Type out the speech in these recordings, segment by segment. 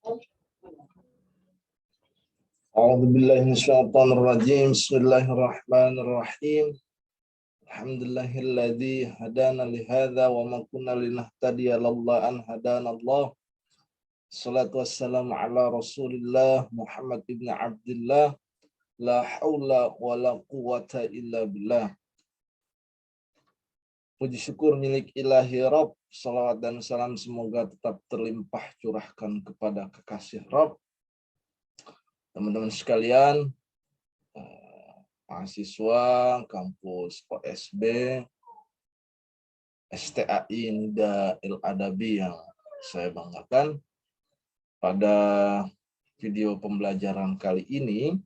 A'udzu billahi minasyaitonir rajim. Bismillahirrahmanirrahim. Alhamdulillahilladzi hadana li hadza wa ma kunna linahtadiya laula an hadanallah. Shalatu wassalamu ala Rasulillah Muhammad ibn Abdullah. La haula wa la quwata illa billah. Puji syukur milik ilahi Rabb. Salawat dan salam semoga tetap terlimpah curahkan kepada kekasih Rabb. Teman-teman sekalian, mahasiswa kampus OSB STAI Nida Adabi yang saya banggakan, pada video pembelajaran kali ini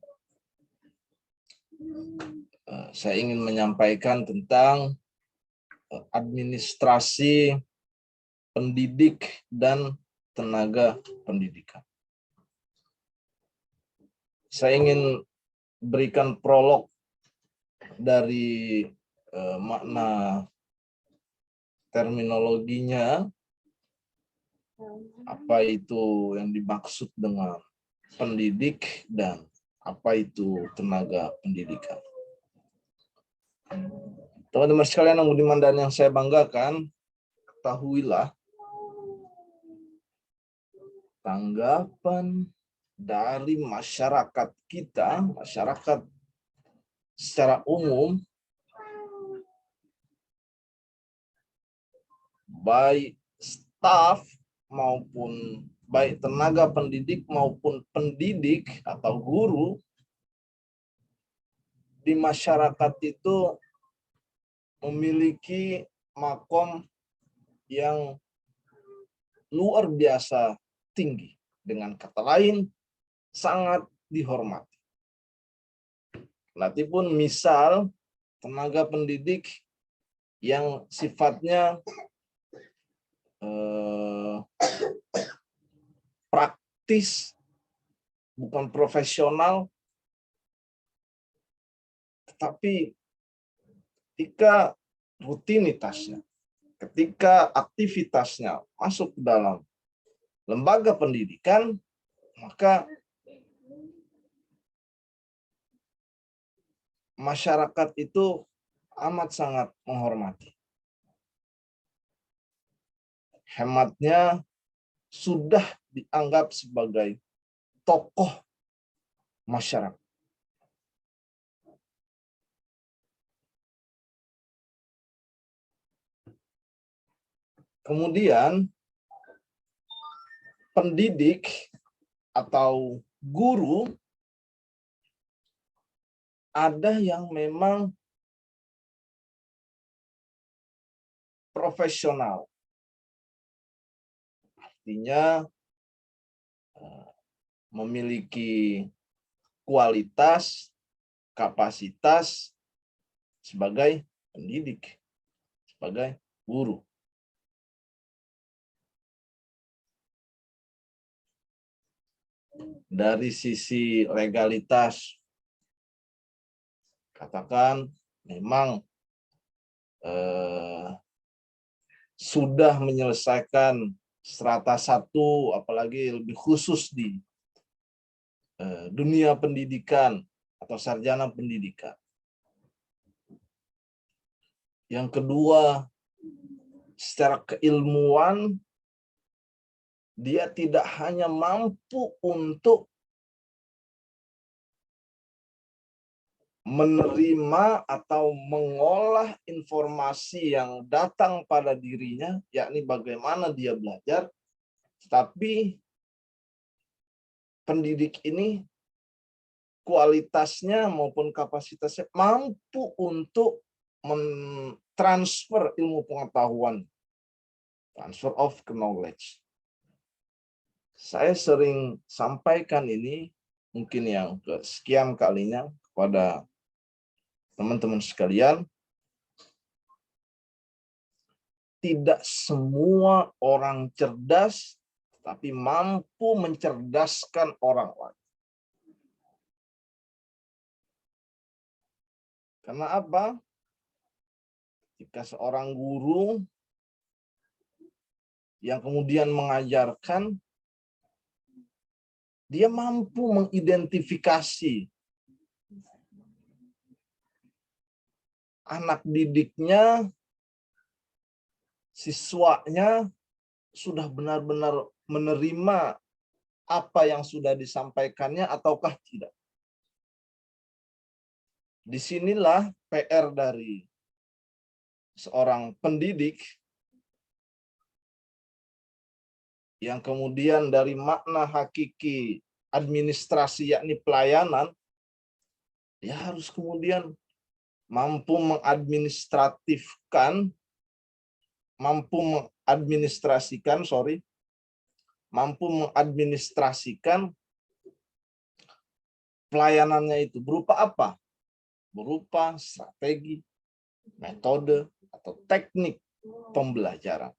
saya ingin menyampaikan tentang administrasi pendidik dan tenaga pendidikan. Saya ingin berikan prolog dari makna terminologinya, apa itu yang dimaksud dengan pendidik dan apa itu tenaga pendidikan. Teman-teman sekalian yang budiman dan yang saya banggakan, ketahuilah tanggapan dari masyarakat kita, masyarakat secara umum, baik staf maupun baik tenaga pendidik maupun pendidik atau guru di masyarakat itu memiliki makom yang luar biasa tinggi. Dengan kata lain, sangat dihormati. Latipun misal tenaga pendidik yang sifatnya praktis, bukan profesional, tetapi ketika rutinitasnya, ketika aktivitasnya masuk ke dalam lembaga pendidikan, maka masyarakat itu amat sangat menghormati. Hematnya sudah dianggap sebagai tokoh masyarakat. Kemudian pendidik atau guru ada yang memang profesional. Artinya memiliki kualitas, kapasitas sebagai pendidik, sebagai guru. Dari sisi legalitas, katakan memang sudah menyelesaikan strata 1, apalagi lebih khusus di dunia pendidikan atau sarjana pendidikan. Yang kedua, secara keilmuan, dia tidak hanya mampu untuk menerima atau mengolah informasi yang datang pada dirinya, yakni bagaimana dia belajar, tetapi pendidik ini kualitasnya maupun kapasitasnya mampu untuk mentransfer ilmu pengetahuan, transfer of knowledge. Saya sering sampaikan ini, mungkin yang kesekian kalinya kepada teman-teman sekalian, tidak semua orang cerdas, tapi mampu mencerdaskan orang lain. Karena apa? Jika seorang guru yang kemudian mengajarkan, dia mampu mengidentifikasi anak didiknya, siswanya sudah benar-benar menerima apa yang sudah disampaikannya ataukah tidak. Disinilah PR dari seorang pendidik yang kemudian dari makna hakiki administrasi yakni pelayanan, ya harus kemudian mampu mengadministrasikan pelayanannya itu berupa apa? Berupa strategi, metode, atau teknik pembelajaran.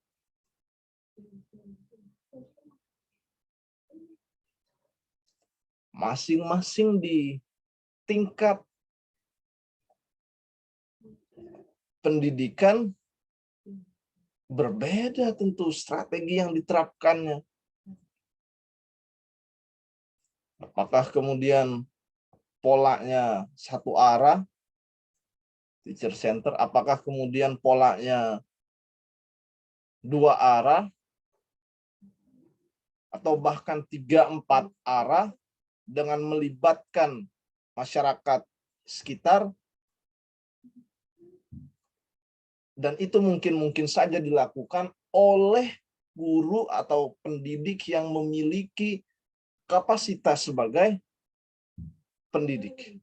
Masing-masing di tingkat pendidikan berbeda tentu strategi yang diterapkannya. Apakah kemudian polanya satu arah, teacher center, apakah kemudian polanya dua arah, atau bahkan 3-4 arah dengan melibatkan masyarakat sekitar, dan itu mungkin saja dilakukan oleh guru atau pendidik yang memiliki kapasitas sebagai pendidik.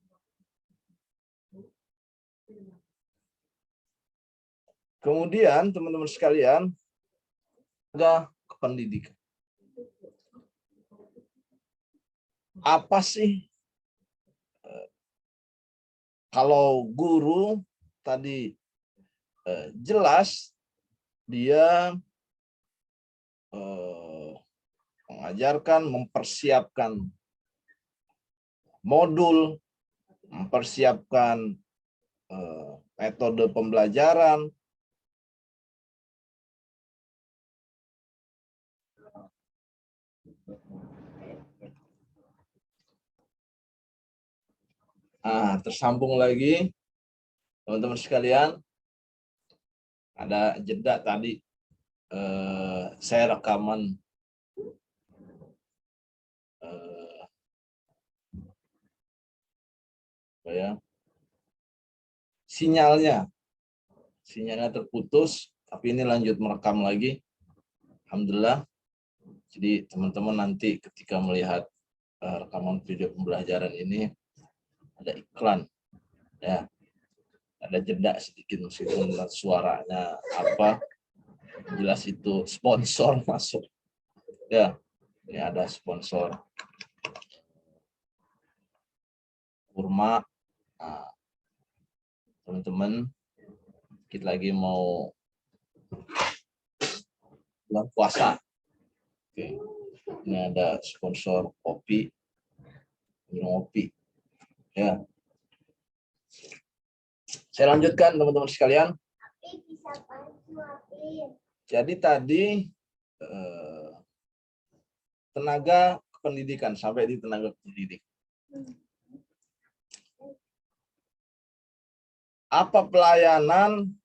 Kemudian teman-teman sekalian, tenaga kependidikan. Apa sih? Kalau guru tadi jelas dia mengajarkan, mempersiapkan modul, mempersiapkan metode pembelajaran, tersambung lagi, teman-teman sekalian, ada jeda tadi, saya rekaman sinyalnya terputus, tapi ini lanjut merekam lagi, alhamdulillah. Jadi teman-teman nanti ketika melihat rekaman video pembelajaran ini ada iklan, ya, ada jeda sedikit meskipun suaranya apa, jelas itu sponsor masuk, ya. Ini ada sponsor kurma. Teman-teman, kita lagi mau bulan puasa. Oke. Ini ada sponsor kopi, minum kopi, ya. Saya lanjutkan teman-teman sekalian. Jadi tadi tenaga pendidikan, sampai di tenaga pendidik. Apa pelayanan,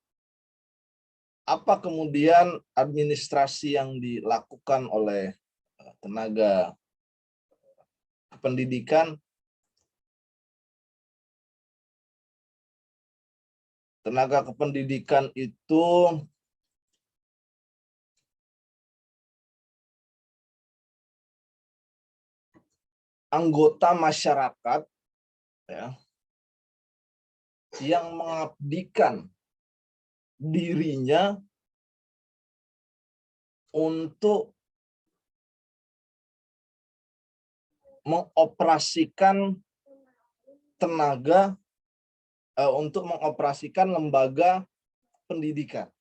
apa kemudian administrasi yang dilakukan oleh tenaga pendidikan? Tenaga kependidikan itu anggota masyarakat, ya, yang mengabdikan dirinya untuk mengoperasikan tenaga, untuk mengoperasikan lembaga pendidikan.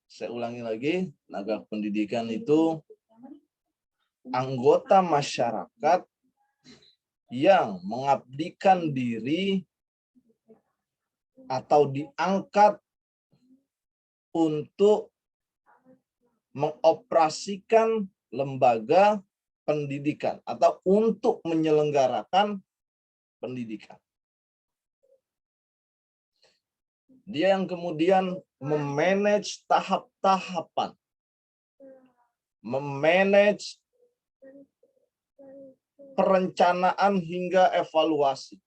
Saya ulangi lagi, tenaga pendidikan itu anggota masyarakat yang mengabdikan diri atau diangkat untuk mengoperasikan lembaga pendidikan atau untuk menyelenggarakan pendidikan. Dia yang kemudian memanage tahap-tahapan, memanage perencanaan hingga evaluasi.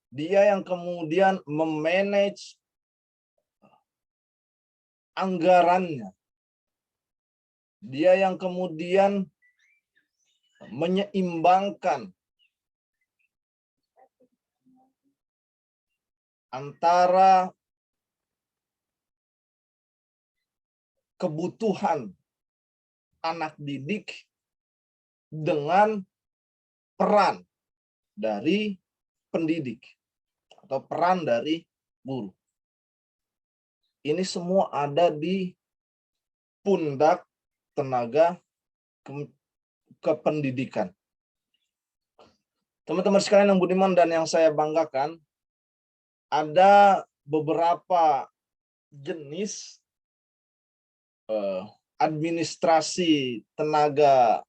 Dia yang kemudian memanage anggarannya. Dia yang kemudian menyeimbangkan antara kebutuhan anak didik dengan peran dari pendidik atau peran dari guru. Ini semua ada di pundak tenaga kependidikan. Teman-teman sekalian yang budiman dan yang saya banggakan, ada beberapa jenis administrasi tenaga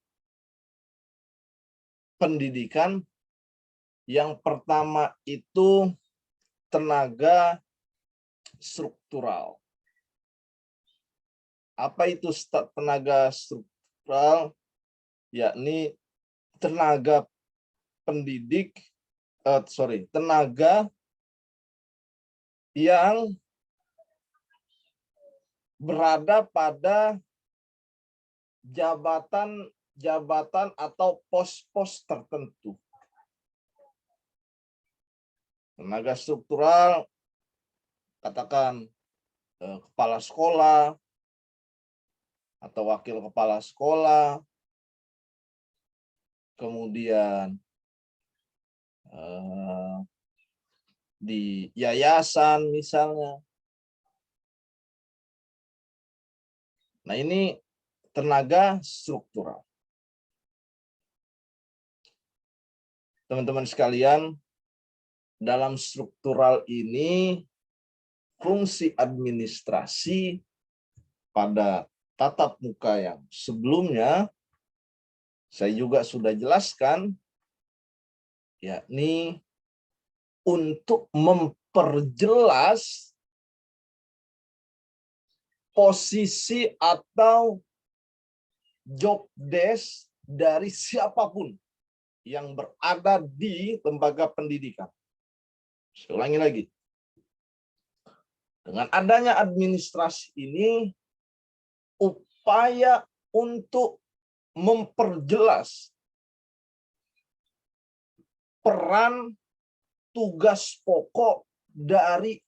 pendidikan. Yang pertama itu tenaga struktural. Apa itu tenaga struktural? Yakni tenaga pendidik, tenaga yang berada pada jabatan atau pos-pos tertentu. Tenaga struktural, katakan kepala sekolah atau wakil kepala sekolah, kemudian di yayasan misalnya. Nah, ini tenaga struktural. Teman-teman sekalian, dalam struktural ini fungsi administrasi pada tatap muka yang sebelumnya saya juga sudah jelaskan, yakni untuk memperjelas posisi atau job desk dari siapapun yang berada di lembaga pendidikan. Saya ulangi lagi. Dengan adanya administrasi ini, upaya untuk memperjelas peran tugas pokok dari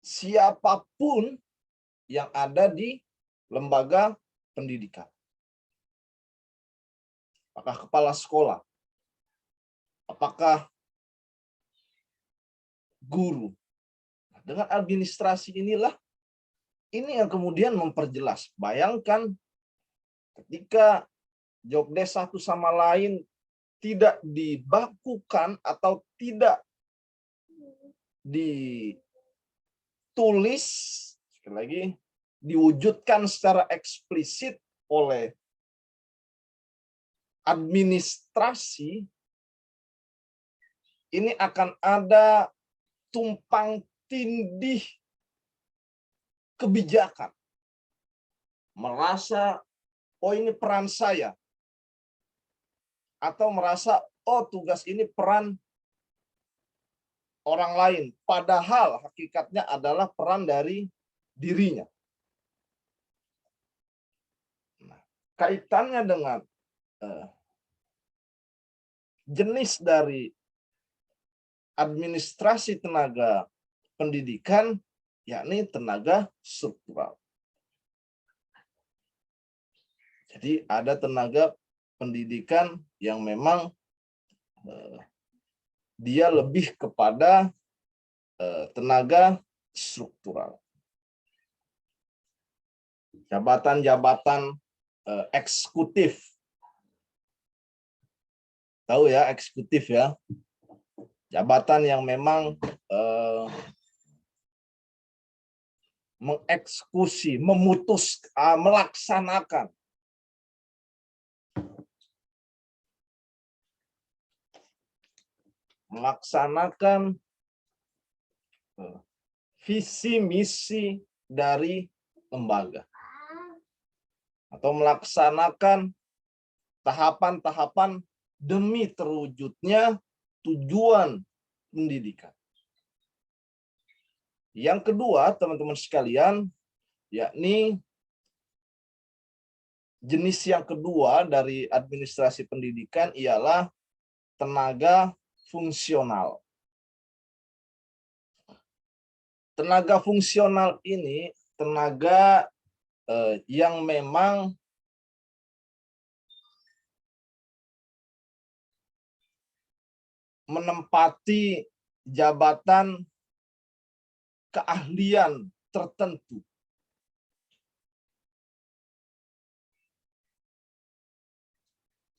siapapun yang ada di lembaga pendidikan. Apakah kepala sekolah? Apakah guru? Dengan administrasi inilah, ini yang kemudian memperjelas. Bayangkan ketika job desk satu sama lain tidak dibakukan atau tidak ditulis, sekali lagi, diwujudkan secara eksplisit oleh administrasi, ini akan ada tumpang tindih kebijakan. Merasa, oh ini peran saya. Atau merasa, oh tugas ini peran orang lain. Padahal hakikatnya adalah peran dari dirinya. Nah, kaitannya dengan jenis dari administrasi tenaga pendidikan, yakni tenaga struktural. Jadi ada tenaga pendidikan yang memang dia lebih kepada tenaga struktural. Jabatan-jabatan eksekutif. Tahu ya, eksekutif ya. Jabatan yang memang mengeksekusi, memutus, melaksanakan visi misi dari lembaga, atau melaksanakan tahapan-tahapan demi terwujudnya tujuan pendidikan. Yang kedua, teman-teman sekalian, yakni jenis yang kedua dari administrasi pendidikan ialah tenaga fungsional. Tenaga fungsional ini tenaga yang memang menempati jabatan keahlian tertentu.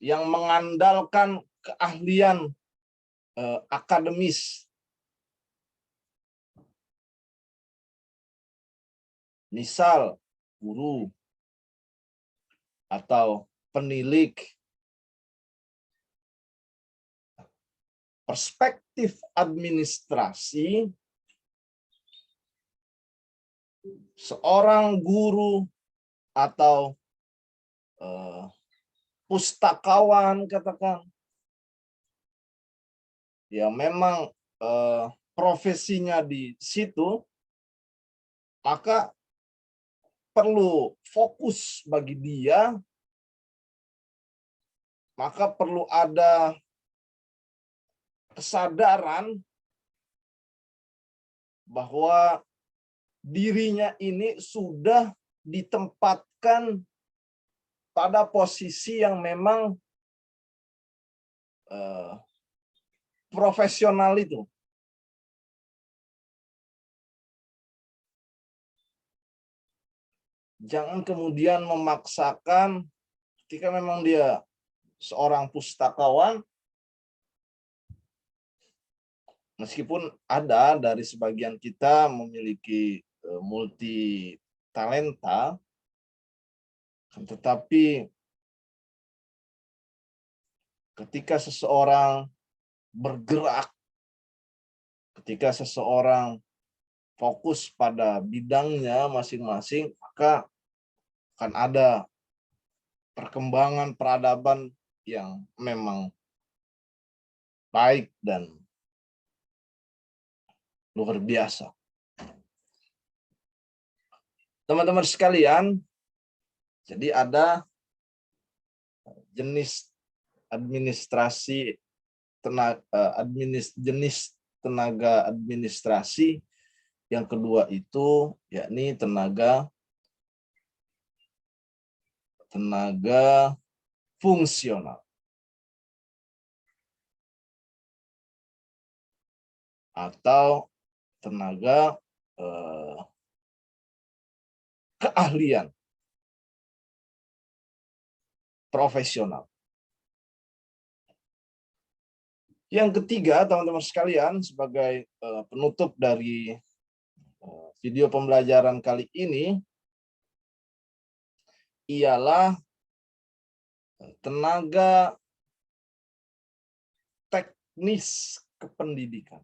Yang mengandalkan keahlian akademis. Misal guru atau penilik. Perspektif administrasi, seorang guru atau pustakawan katakan, yang memang profesinya di situ, maka perlu fokus bagi dia, maka perlu ada kesadaran bahwa dirinya ini sudah ditempatkan pada posisi yang memang profesional itu. Jangan kemudian memaksakan ketika memang dia seorang pustakawan, meskipun ada dari sebagian kita memiliki multi talenta, tetapi ketika seseorang bergerak, ketika seseorang fokus pada bidangnya masing-masing, maka akan ada perkembangan peradaban yang memang baik dan luar biasa. Teman-teman sekalian, jadi ada jenis administrasi jenis tenaga administrasi. Yang kedua itu yakni tenaga fungsional atau tenaga keahlian profesional. Yang ketiga, teman-teman sekalian, sebagai penutup dari video pembelajaran kali ini, ialah tenaga teknis kependidikan.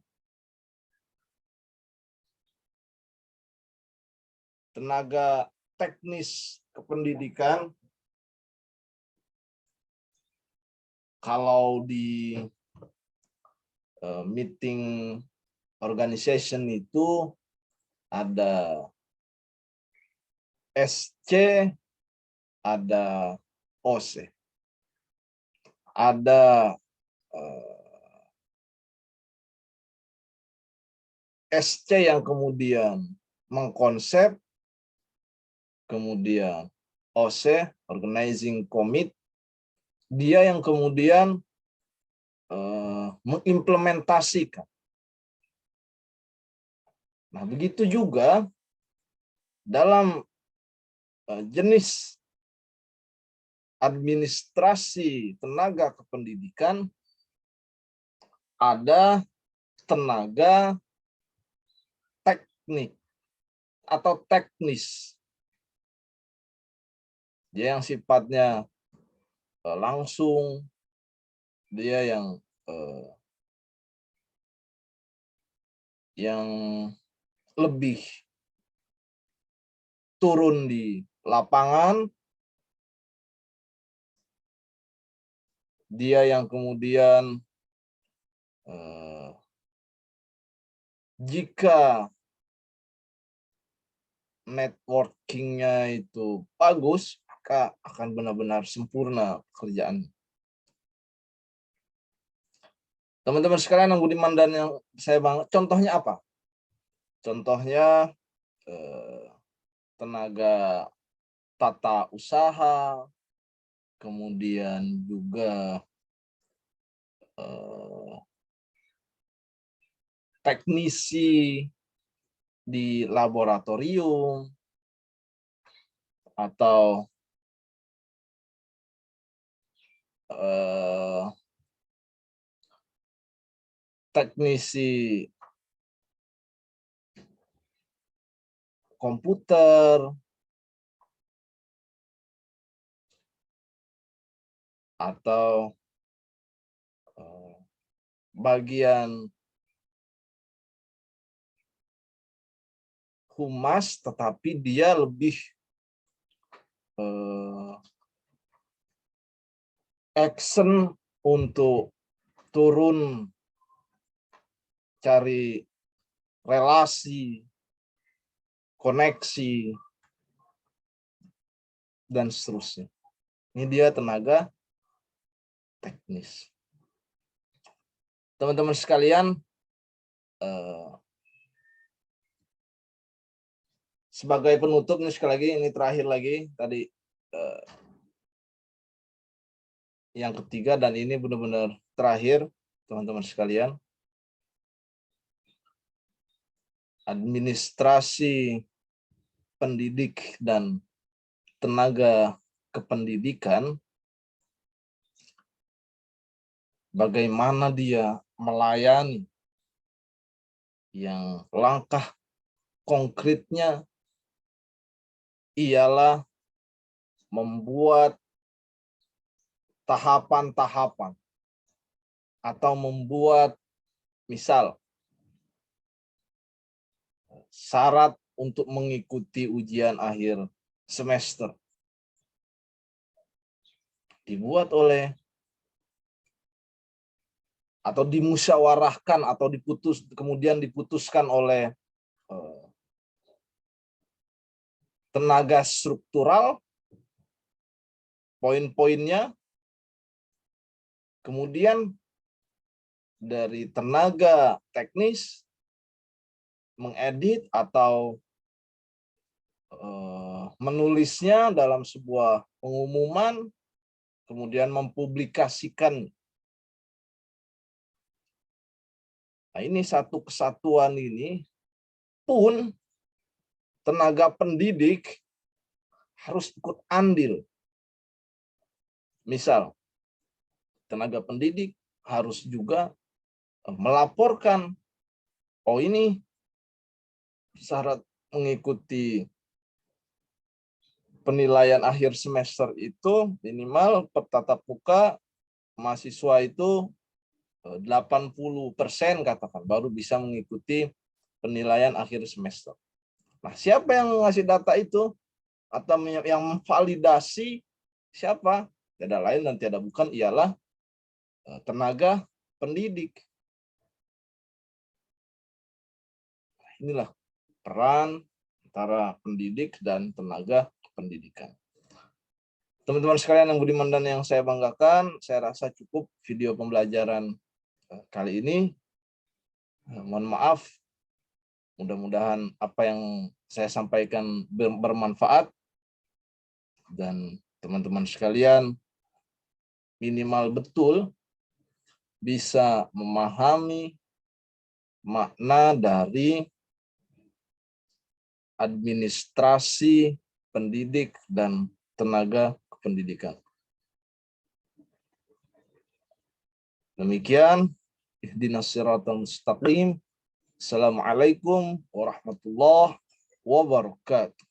Tenaga teknis kependidikan, kalau di meeting organization itu ada SC, ada OC, ada SC yang kemudian mengkonsep, kemudian OC, organizing committee, dia yang kemudian mengimplementasikan. Nah, begitu juga dalam jenis administrasi tenaga kependidikan, ada tenaga teknik atau teknis. Dia yang sifatnya langsung, dia yang lebih turun di lapangan, dia yang kemudian jika networking-nya itu bagus, maka akan benar-benar sempurna pekerjaan. Teman-teman sekalian yang budiman dan yang saya bangga, contohnya apa? Contohnya tenaga tata usaha, kemudian juga teknisi di laboratorium, atau teknisi komputer, atau bagian humas, tetapi dia lebih action untuk turun cari relasi, koneksi, dan seterusnya. Ini dia tenaga teknis. Teman-teman sekalian, sebagai penutup nih, sekali lagi ini terakhir lagi tadi yang ketiga, dan ini benar-benar terakhir, teman-teman sekalian. Administrasi pendidik dan tenaga kependidikan, bagaimana dia melayani, yang langkah konkretnya ialah membuat tahapan-tahapan atau membuat misal syarat untuk mengikuti ujian akhir semester dibuat oleh atau dimusyawarahkan atau kemudian diputuskan oleh tenaga struktural, poin-poinnya, kemudian dari tenaga teknis mengedit atau menulisnya dalam sebuah pengumuman, kemudian mempublikasikan. Nah, ini satu kesatuan ini pun tenaga pendidik harus ikut andil. Misal, tenaga pendidik harus juga melaporkan, oh ini syarat mengikuti penilaian akhir semester itu minimal bertatap muka mahasiswa itu 80% katakan, baru bisa mengikuti penilaian akhir semester. Nah, siapa yang ngasih data itu atau yang memvalidasi, siapa? Tidak lain dan tidak bukan ialah tenaga pendidik. Inilah peran antara pendidik dan tenaga pendidikan. Teman-teman sekalian yang budiman dan yang saya banggakan, saya rasa cukup video pembelajaran kali ini. Mohon maaf, mudah-mudahan apa yang saya sampaikan bermanfaat, dan teman-teman sekalian minimal betul bisa memahami makna dari administrasi pendidik dan tenaga kependidikan. Demikian, ihdinas siratal mustaqim. Assalamualaikum warahmatullahi wabarakatuh.